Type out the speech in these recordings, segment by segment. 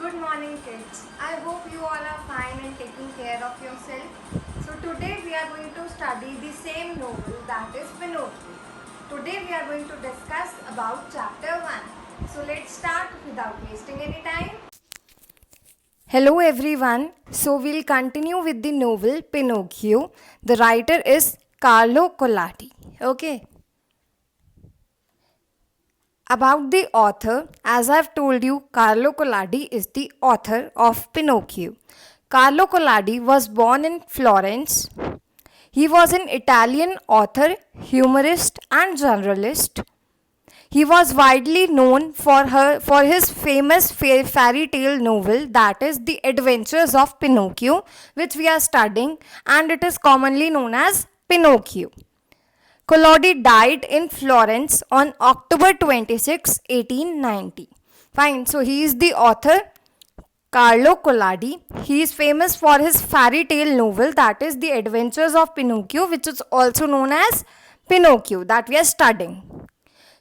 Good morning, kids. I hope you all are fine and taking care of yourself. So today we are going to study the same novel, that is Pinocchio. Today we are going to discuss about chapter 1. So let's start without wasting any time. Hello everyone. So we'll continue with the novel Pinocchio. The writer is Carlo Collodi. Okay. About the author, as I've told you, Carlo Collodi is the author of Pinocchio. Carlo Collodi was born in Florence. He was an Italian author, humorist, and journalist. He was widely known for his famous fairy tale novel, that is The Adventures of Pinocchio, which we are studying, and it is commonly known as Pinocchio. Collodi died in Florence on October 26, 1890. Fine, so he is the author, Carlo Collodi. He is famous for his fairy tale novel, that is The Adventures of Pinocchio, which is also known as Pinocchio, that we are studying.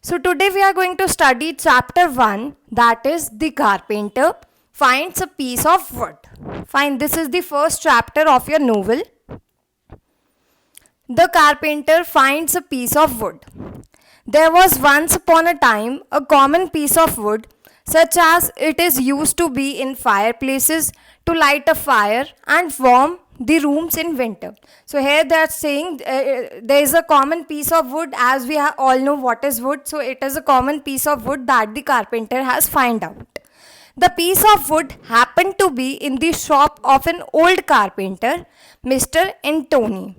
So today we are going to study chapter 1, that is The Carpenter Finds a Piece of Wood. Fine, this is the first chapter of your novel. The carpenter finds a piece of wood. There was once upon a time a common piece of wood, such as it is used to be in fireplaces to light a fire and warm the rooms in winter. So here they are saying there is a common piece of wood, as we all know what is wood. So it is a common piece of wood that the carpenter has found out. The piece of wood happened to be in the shop of an old carpenter, Mr. Antony.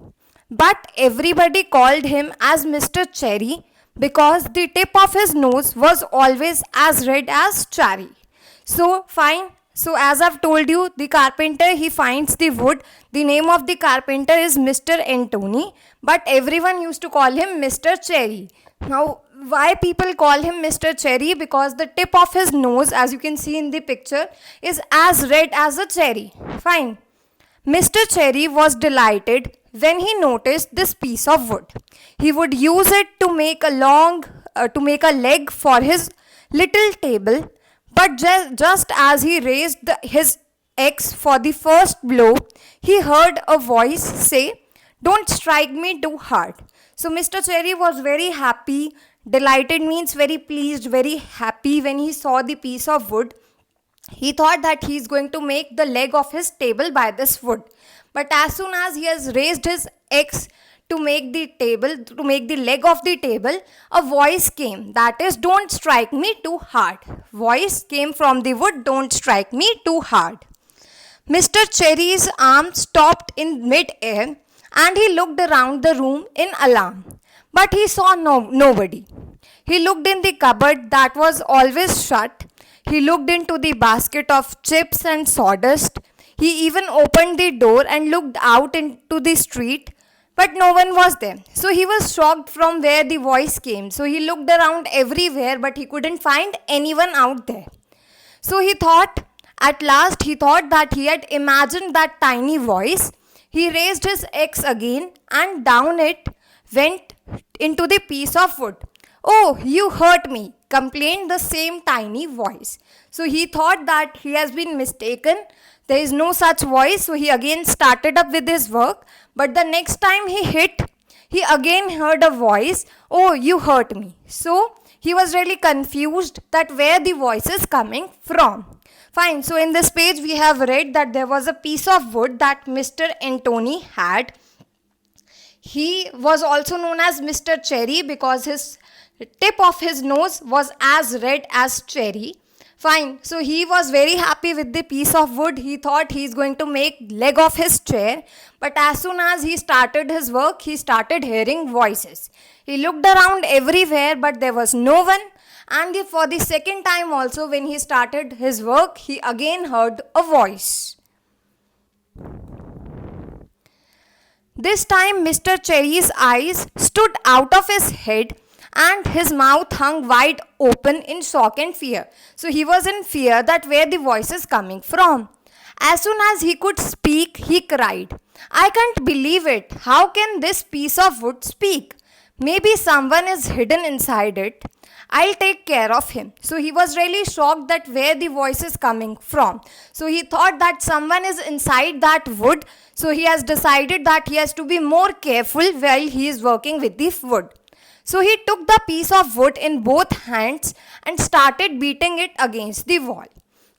But everybody called him as Mr. Cherry because the tip of his nose was always as red as cherry. So fine. So as I've told you, the carpenter, he finds the wood. The name of the carpenter is Mr. Antony, but everyone used to call him Mr. Cherry. Now why people call him Mr. Cherry? Because the tip of his nose, as you can see in the picture, is as red as a cherry. Fine. Mr. Cherry was delighted when he noticed this piece of wood. He would use it to make a leg for his little table, but just as he raised his axe for the first blow, he heard a voice say, "Don't strike me too hard." So Mr. Cherry was very happy. Delighted means very pleased, very happy when he saw the piece of wood. He thought that he is going to make the leg of his table by this wood. But as soon as he has raised his axe to make the leg of the table, a voice came, that is, "Don't strike me too hard." Voice came from the wood, "Don't strike me too hard." Mr. Cherry's arm stopped in mid-air and he looked around the room in alarm. But he saw nobody. He looked in the cupboard that was always shut. He looked into the basket of chips and sawdust. He even opened the door and looked out into the street, but no one was there. So he was shocked from where the voice came. So he looked around everywhere, but he couldn't find anyone out there. So at last he thought that he had imagined that tiny voice. He raised his axe again and down it went into the piece of wood. "Oh, you hurt me," complained the same tiny voice. So he thought that he has been mistaken. There is no such voice. So he again started up with his work. But the next time he hit, he again heard a voice, "Oh, you hurt me." So he was really confused that where the voice is coming from. Fine. So in this page we have read that there was a piece of wood that Mr. Antony had. He was also known as Mr. Cherry because his tip of his nose was as red as cherry. Fine. So he was very happy with the piece of wood. He thought he is going to make leg of his chair. But as soon as he started his work, he started hearing voices. He looked around everywhere, but there was no one. And for the second time also, when he started his work, he again heard a voice. This time Mr. Cherry's eyes stood out of his head and his mouth hung wide open in shock and fear. So he was in fear that where the voice is coming from. As soon as he could speak, he cried, "I can't believe it. How can this piece of wood speak? Maybe someone is hidden inside it. I'll take care of him. So he was really shocked that where the voice is coming from. So he thought that someone is inside that wood. So he has decided that he has to be more careful while he is working with the wood. So he took the piece of wood in both hands and started beating it against the wall.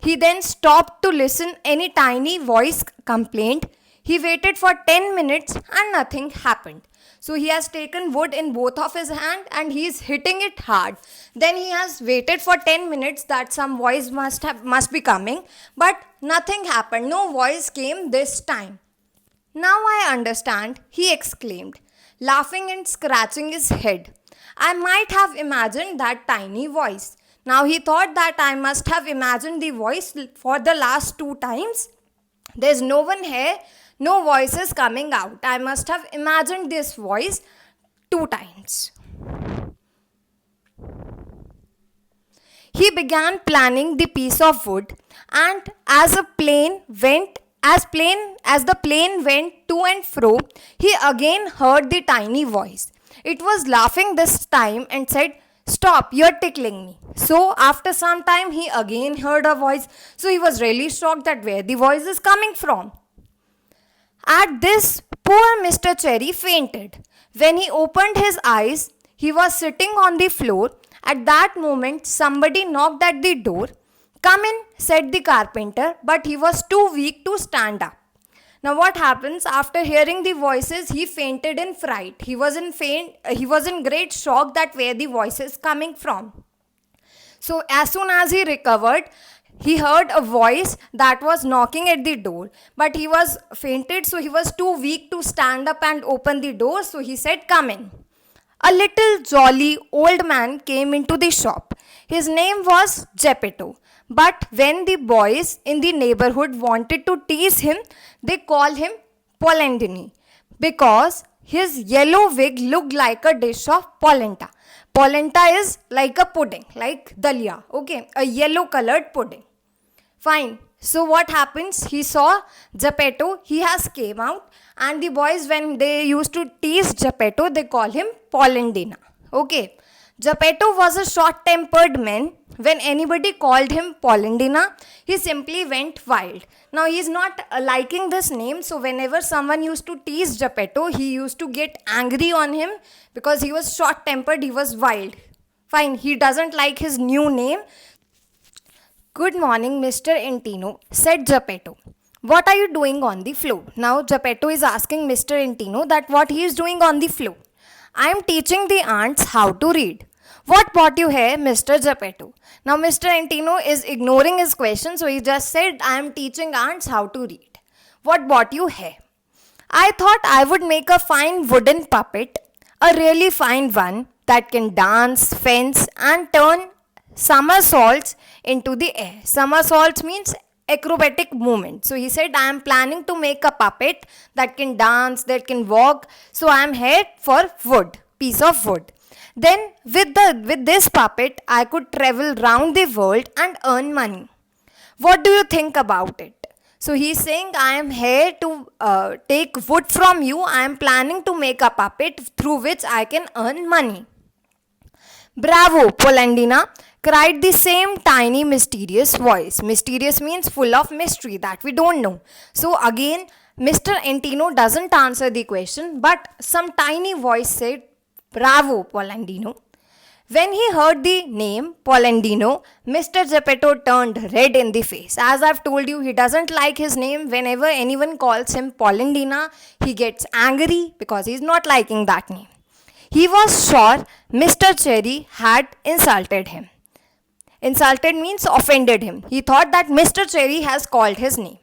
He then stopped to listen any tiny voice complained. He waited for 10 minutes and nothing happened. So he has taken wood in both of his hand and he is hitting it hard. Then he has waited for 10 minutes that some voice must be coming, but nothing happened. No voice came this time. Now I understand, he exclaimed, laughing and scratching his head. I might have imagined that tiny voice. Now he thought that I must have imagined the voice for the last 2 times. There's no one here, no voice is coming out. I must have imagined this voice 2 times. He began planning the piece of wood, and as the plane went to and fro, he again heard the tiny voice. It was laughing this time and said, "Stop, you're tickling me." So after some time, he again heard a voice. So he was really shocked that where the voice is coming from. At this, poor Mr. Cherry fainted. When he opened his eyes, he was sitting on the floor. At that moment, somebody knocked at the door. "Come in," said the carpenter, but he was too weak to stand up. Now what happens after hearing the voices? He fainted in fright. He was in great shock that where the voice is coming from. So as soon as he recovered, he heard a voice that was knocking at the door, but he was fainted, so he was too weak to stand up and open the door. So he said, "Come in." A little jolly old man came into the shop. His name was Geppetto. But when the boys in the neighborhood wanted to tease him, they called him Polendini because his yellow wig looked like a dish of polenta. Polenta is like a pudding, like dalia, okay, a yellow colored pudding. Fine. So what happens? He saw Geppetto, he has came out, and the boys, when they used to tease Geppetto, they call him Polendina. Okay. Geppetto was a short-tempered man. When anybody called him Polendina, he simply went wild. Now he is not liking this name, so whenever someone used to tease Geppetto, he used to get angry on him because he was short-tempered, he was wild. Fine, he doesn't like his new name. "Good morning, Mr. Entino," said Geppetto. "What are you doing on the floor?" Now Geppetto is asking Mr. Entino that what he is doing on the floor. "I am teaching the ants how to read." "What brought you here, Mr. Geppetto?" Now Mr. Entino is ignoring his question, so he just said, "I am teaching ants how to read." "What brought you here?" "I thought I would make a fine wooden puppet, a really fine one that can dance, fence, and turn somersaults into the air." Somersaults means acrobatic movement. So he said, "I am planning to make a puppet that can dance, that can walk. So I am here for wood, piece of wood. Then with this puppet, I could travel round the world and earn money. What do you think about it?" So he's saying, "I am here to take wood from you. I am planning to make a puppet through which I can earn money." "Bravo, Polendina!" cried the same tiny mysterious voice. Mysterious means full of mystery that we don't know. So again, Mr. Entino doesn't answer the question, but some tiny voice said, "Bravo, Polendino." When he heard the name Polendino, Mr. Geppetto turned red in the face. As I've told you, he doesn't like his name. Whenever anyone calls him Polendina, he gets angry because he's not liking that name. He was sure Mr. Cherry had insulted him. Insulted means offended him. He thought that Mr. Cherry has called his name.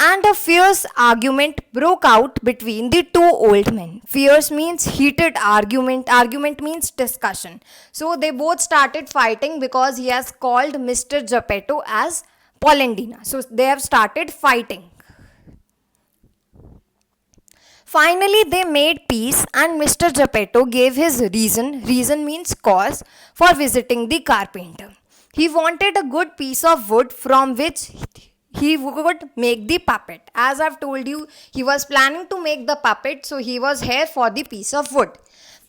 And a fierce argument broke out between the two old men. Fierce means heated argument. Argument means discussion. So they both started fighting because he has called Mr. Geppetto as Polendina. So they have started fighting. Finally, they made peace and Mr. Geppetto gave his reason means cause, for visiting the carpenter. He wanted a good piece of wood from which he would make the puppet. As I've told you, he was planning to make the puppet, so he was here for the piece of wood.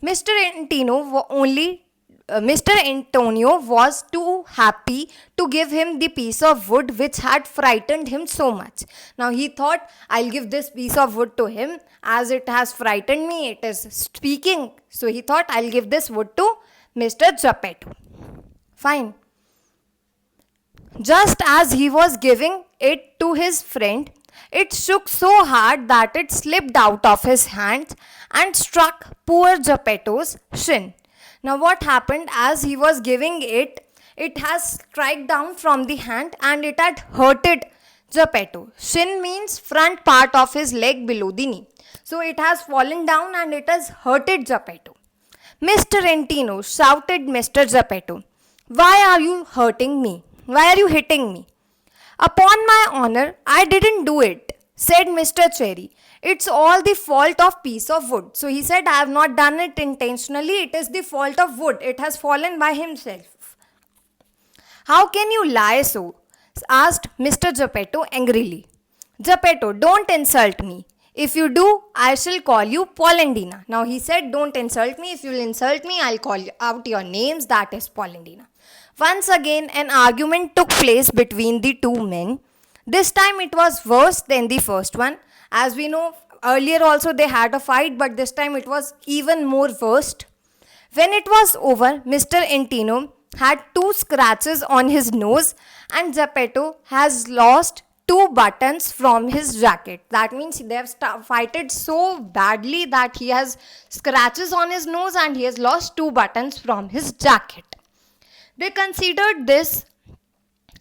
Mr. Entino only Mr. Antonio was too happy to give him the piece of wood which had frightened him so much. Now he thought, I'll give this piece of wood to him as it has frightened me, it is speaking. So he thought, I'll give this wood to Mr. Geppetto. Fine. Just as he was giving it to his friend, it shook so hard that it slipped out of his hands and struck poor Geppetto's shin. Now, what happened as he was giving it, it has struck down from the hand and it had hurted Geppetto. Shin means front part of his leg below the knee. So, it has fallen down and it has hurted Geppetto. Mr. Antino, shouted Mr. Geppetto, why are you hurting me? Why are you hitting me? Upon my honor, I didn't do it, said Mr. Cherry. It's all the fault of piece of wood. So he said, I have not done it intentionally. It is the fault of wood. It has fallen by himself. How can you lie so? Asked Mr. Geppetto angrily. Geppetto, don't insult me. If you do, I shall call you Polendina. Now he said, don't insult me. If you'll insult me, I'll call out your names. That is Polendina. Once again, an argument took place between the two men. This time it was worse than the first one. As we know, earlier also they had a fight, but this time it was even more worst. When it was over, Mr. Antino had 2 scratches on his nose and Geppetto has lost 2 buttons from his jacket. That means they have fighted so badly that he has scratches on his nose and he has lost 2 buttons from his jacket. They considered this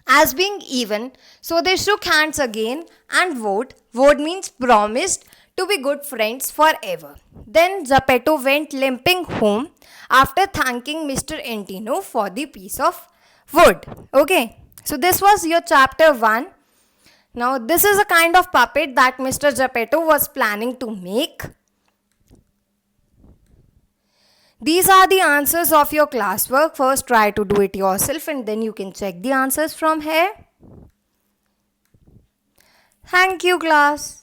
as being even, so they shook hands again and vowed. Vowed means promised to be good friends forever. Then Geppetto went limping home after thanking Mr. Antino for the piece of wood. Okay, so this was your chapter 1. Now this is a kind of puppet that Mr. Geppetto was planning to make. These are the answers of your classwork. First try to do it yourself and then you can check the answers from here. Thank you, class.